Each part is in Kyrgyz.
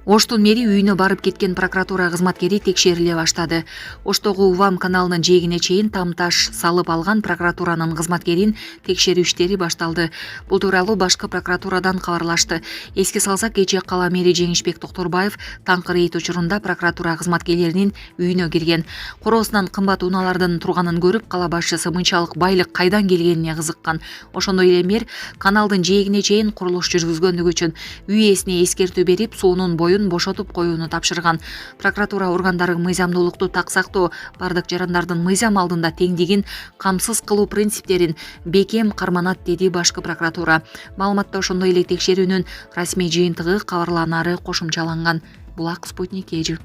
Оштун мэри үйүнө барып кеткен прокуратура кызматкери текшериле баштады. Оштогу УВАМ каналынын жээгине чейин там-таш салып алган прокуратуранын кызматкерин текшерүү иштери башталды. Бул тууралуу башкы прокуратурадан кабарлашты. Эске салсак, кечээ кала мэри Жеңишбек Токторбаев таңкы рейд учурунда прокуратура кызматкерлеринин үйүнө кирген. Короосунан кымбат унаалардын турганын көрүп, кала башчысы мынчалык байлык кайдан келгенине кызыккан. Ошондой эле мэр каналдын жээгине чейин курулуш жүргүзгөндүгү үчүн үй ээсине эскертүү берип, суунун боюн бошотуп коюуну тапшырган. Прокуратура органдары мыйзамдуулукту таксактоо, бардык жарандардын мыйзам алдында теңдигин камсыз кылуу принциптерин бекем карманат, деди башкы прокуратура. Маалыматта ошондой эле текшерүүнүн расмий жыйынтыгы кабарланаары кошумчаланган. Булак Спутник Эжи.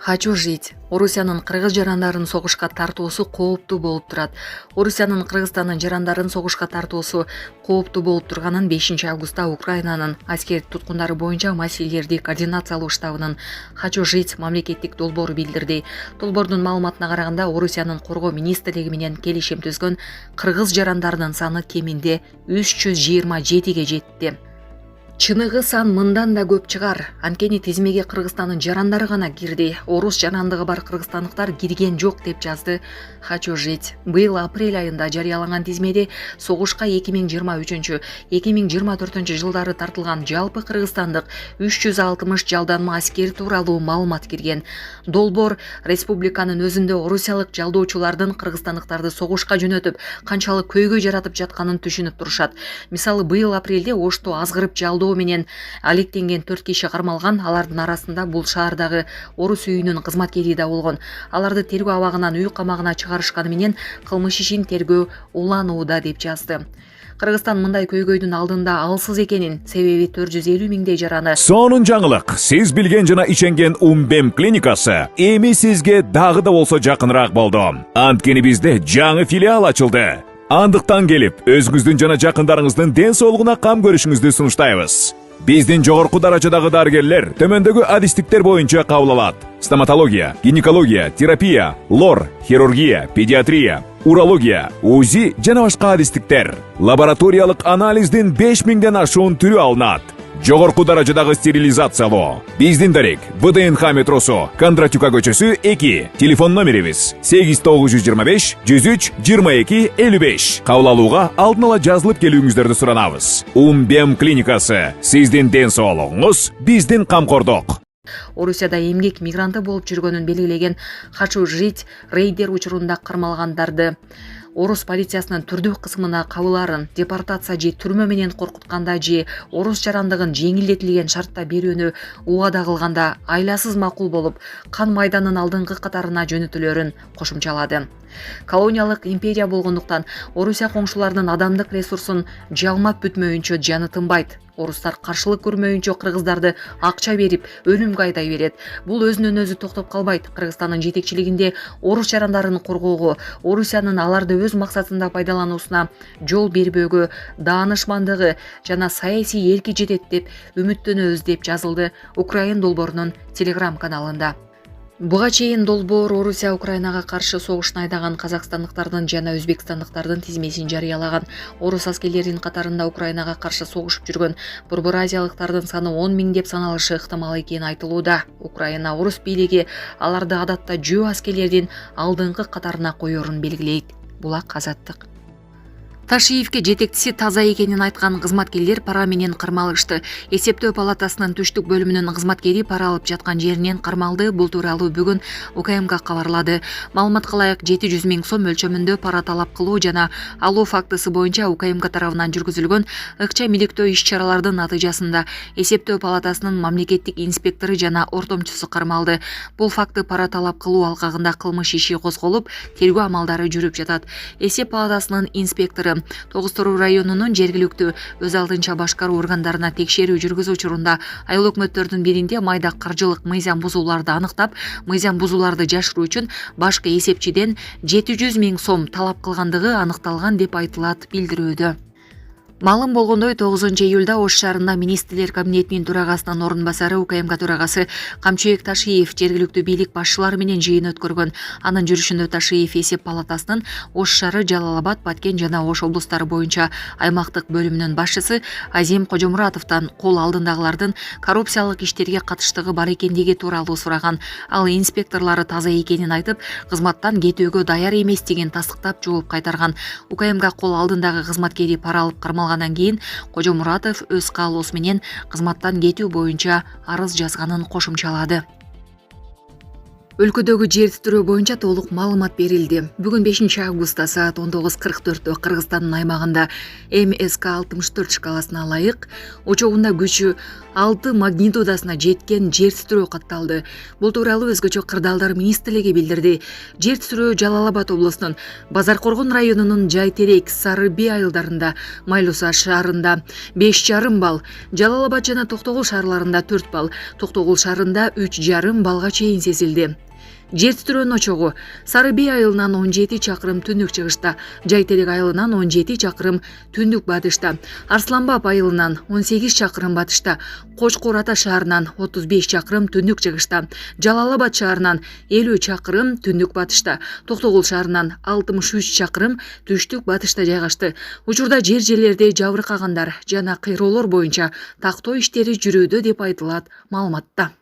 Хочу жить. Орусиянын кыргыз жарандарын согушка тартуусу кооптуу болуп турат. Орусиянын Кыргызстандын жарандарын согушка тартуусу кооптуу болуп турганын 5 августта Украинанын аскер туткундары боюнча маселелерди координациялоо штабынын Хочу жить мамлекеттик долбоору билдирди. Долбоордун маалыматына караганда, Орусиянын коргоо министрлиги менен келишим түзгөн кыргыз жарандарынын саны кеминде 327ге жетти. Чыныгы сан мындан да көп чыгар. Анткени тизмеге Кыргызстандын жарандары гана кирди. Орус жарандыгы бар кыргызстандыктар кирген жок, деп жазды Хочу жить. Быйыл апрель айында жарыяланган тизмеде согушка 2023-2024 жылдары тартылган жалпы кыргызстандык 360 жалданма аскер тууралуу маалымат кирген. Долбоор республиканын өзүндө орусиялык жалдоочулардын кыргызстандыктарды согушка жөнөтүп, канчалык көйгөй жаратып жатканын түшүнүп турушат. Мисалы, быйыл апрелде Ошто азгырып жалдоо менен алектенген 4 киши кармалган. Алардын арасында бул шаардагы орус үйүнүн кызматкери да болгон. Аларды тергөө абагынан үй камагына чыгарышканы менен кылмыш ишин тергөө уланууда, деп жазды. Кыргызстан мындай көйгөйдүн алдында алсыз экенин, себеби 450 миңдей жараны. Сонун жаңылык. Сиз билген жана ишенген УМБЭМ клиникасы эми сизге дагы да болсо жакыныраак болду. Анткени бизде жаңы филиал ачылды. Андыктан келип, өзүңүздүн жана жакындарыңыздын ден соолугуна кам көрүшүңүздү сунуштайбыз. Биздин жогорку даражадагы дарыгерлер төмөндөгү адистиктер боюнча кабыл алат: стоматология, гинекология, терапия, лор, хирургия, педиатрия, урология, УЗИ жана башка адистиктер. Лабораториялык анализдин 5000ден ашуун түрү алынат. Жогорку даражадагы стерилизациялоо. Биздин дарек ВДНХ метросу, Кондратюка көчөсү 2. Телефон номерибиз 8925 103 22 55. Кабыл алууга алдын ала жазылып келүүңүздөрдү суранабыз. УМБЭМ клиникасы. Сиздин ден соолугуңуз, биздин камкордук. Орусияда эмгек мигранты болуп жүргөнүн белгилеген Хочу жить рейдер учурунда кармалгандарды орус полициясынын түрдүү кысымына кабыларын, депортация же түрмө менен коркутканда же орус жарандыгын жеңилдетилген шартта берүүнү убада кылганда айласыз макул болуп, кан майданын алдыңкы катарына жөнөтүлөрүн кошумчалады. Колониялык империя болгондуктан Орусия коңшулардын адамдык ресурсун жалмап бүтмөйүнчө жаны тынбайт. Орустар каршылык көрмөйүнчө кыргыздарды акча берип, өлүмгө айдай берет. Бул өзүнөн өзү токтоп калбайт. Кыргызстандын жетекчилигинде орус жарандарын коргоого, Орусиянын аларды өз максатында пайдалануусуна жол бербөөгө даанышмандыгы жана саясий эрки жетет деп үмүттөнөбүз, деп жазылды Украин долбоорунун Telegram каналында. Буга чейин долбоор Орусия Украинага каршы согушун айдаган казакстандыктардын жана өзбекстандыктардын тизмесин жарыялаган. Орус аскерлеринин катарында Украинага каршы согушуп жүргөн борбор азиялыктардын саны 10 миң деп саналышы ыктымал экени айтылууда. Украина орус бийлиги аларды адатта жөө аскерлердин алдыңкы катарына коерун белгилейт. Булак Азаттык. Ташиевке жетектиси таза экенин айткан кызматкерлер пара менен кармалышты. Эсептөө палатасынын түштүк бөлүмүнүн кызматкери пара алып жаткан жеринен кармалды. Бул тууралуу бүгүн УКМК кабарлады. Маалыматка ылайык 700 миң сом мөлчөмүндө пара талап кылуу жана алуу фактысы боюнча УКМК тарабынан жүргүзүлгөн ыкча миликтөө иш-чаралардын натыйжасында эсептөө палатасынын мамлекеттик инспектору жана ортомчусу кармалды. Бул факты пара талап кылуу алкагында кылмыш иши козголуп, тергөө амалдары жүрүп жатат. Эсеп палатасынын инспектору Тогуз Тору районунун жергиликтүү өз алдынча башкаруу органдарына текшерүү жүргүзүү учурунда айыл өкмөттөрдүн биринде майда каржылык мыйзам бузууларды аныктап, мыйзам бузууларды жашыруу үчүн башкы эсепчиден 700 миң сом талап кылгандыгы аныкталган деп айтылат билдирүүдө. Маалым болгондой 9 июлда Ош шаарында министрлер кабинетинин төрагасынын орун басары УКМК төрагасы Камчыбек Ташиев жергиликтүү бийлик башчылары менен жыйын өткөргөн. Анын жүрүшүндө Ташиев эсеп палатасынын Ош шаары, Жалал-Абад, Баткен жана Ош облустары боюнча аймактык бөлүмүнүн башчысы Азим Кожомуратовдон кол алдындагылардын коррупциялык иштерге катыштыгы бар экендиги тууралуу сураган. Ал инспекторлору таза экенин айтып, кызматтан кетүүгө даяр эместигин тастыктап жооп кайтарган. УКМК кол алдындагы кызматкери пара алып кармалгандан кийин Кожомуратов өз каалоосу менен кызматтан кетүү боюнча арыз жазганын кошумчалады. Өлкөдөгү жер титирөө боюнча толук маалымат берилди. Бүгүн 5 августта саат 19:44 Кыргызстандын аймагында МСК 64 шкаласына ылайык учогунда күчү 6 магнитудасына жеткен жер титирөө катталды. Бул тууралуу өзгөчө кырдаалдар министрлиги билдирди. Жер титирөө Жалал-Абад облусунун Базар Коргон районунун Жайтерек, Сары Би айылдарында, Майлуса шаарында 5,5 балл, Жалал-Абад жана Токтогул шаарларында 4 балл, Токтогул шаарында 3,5 баллга чейин сезилди. Жер титирөөнүн очогу Сары Би айылынан 17 чакырым түндүк чыгышта, Жайтерек айылынан 17 чакырым түндүк батышта, Арсланбап айылынан 18 чакырым батышта, Кочкор Ата шаарынан 35 чакырым түндүк чыгышта, Жалал-Абад шаарынан 50 чакырым түндүк батышта, Токтогул шаарынан 63 чакырым түштүк батышта жайгашты. Учурда жерлерде жабыркагандар жана кыйроолор боюнча тактоо иштери жүрүүдө деп айтылат маалыматта.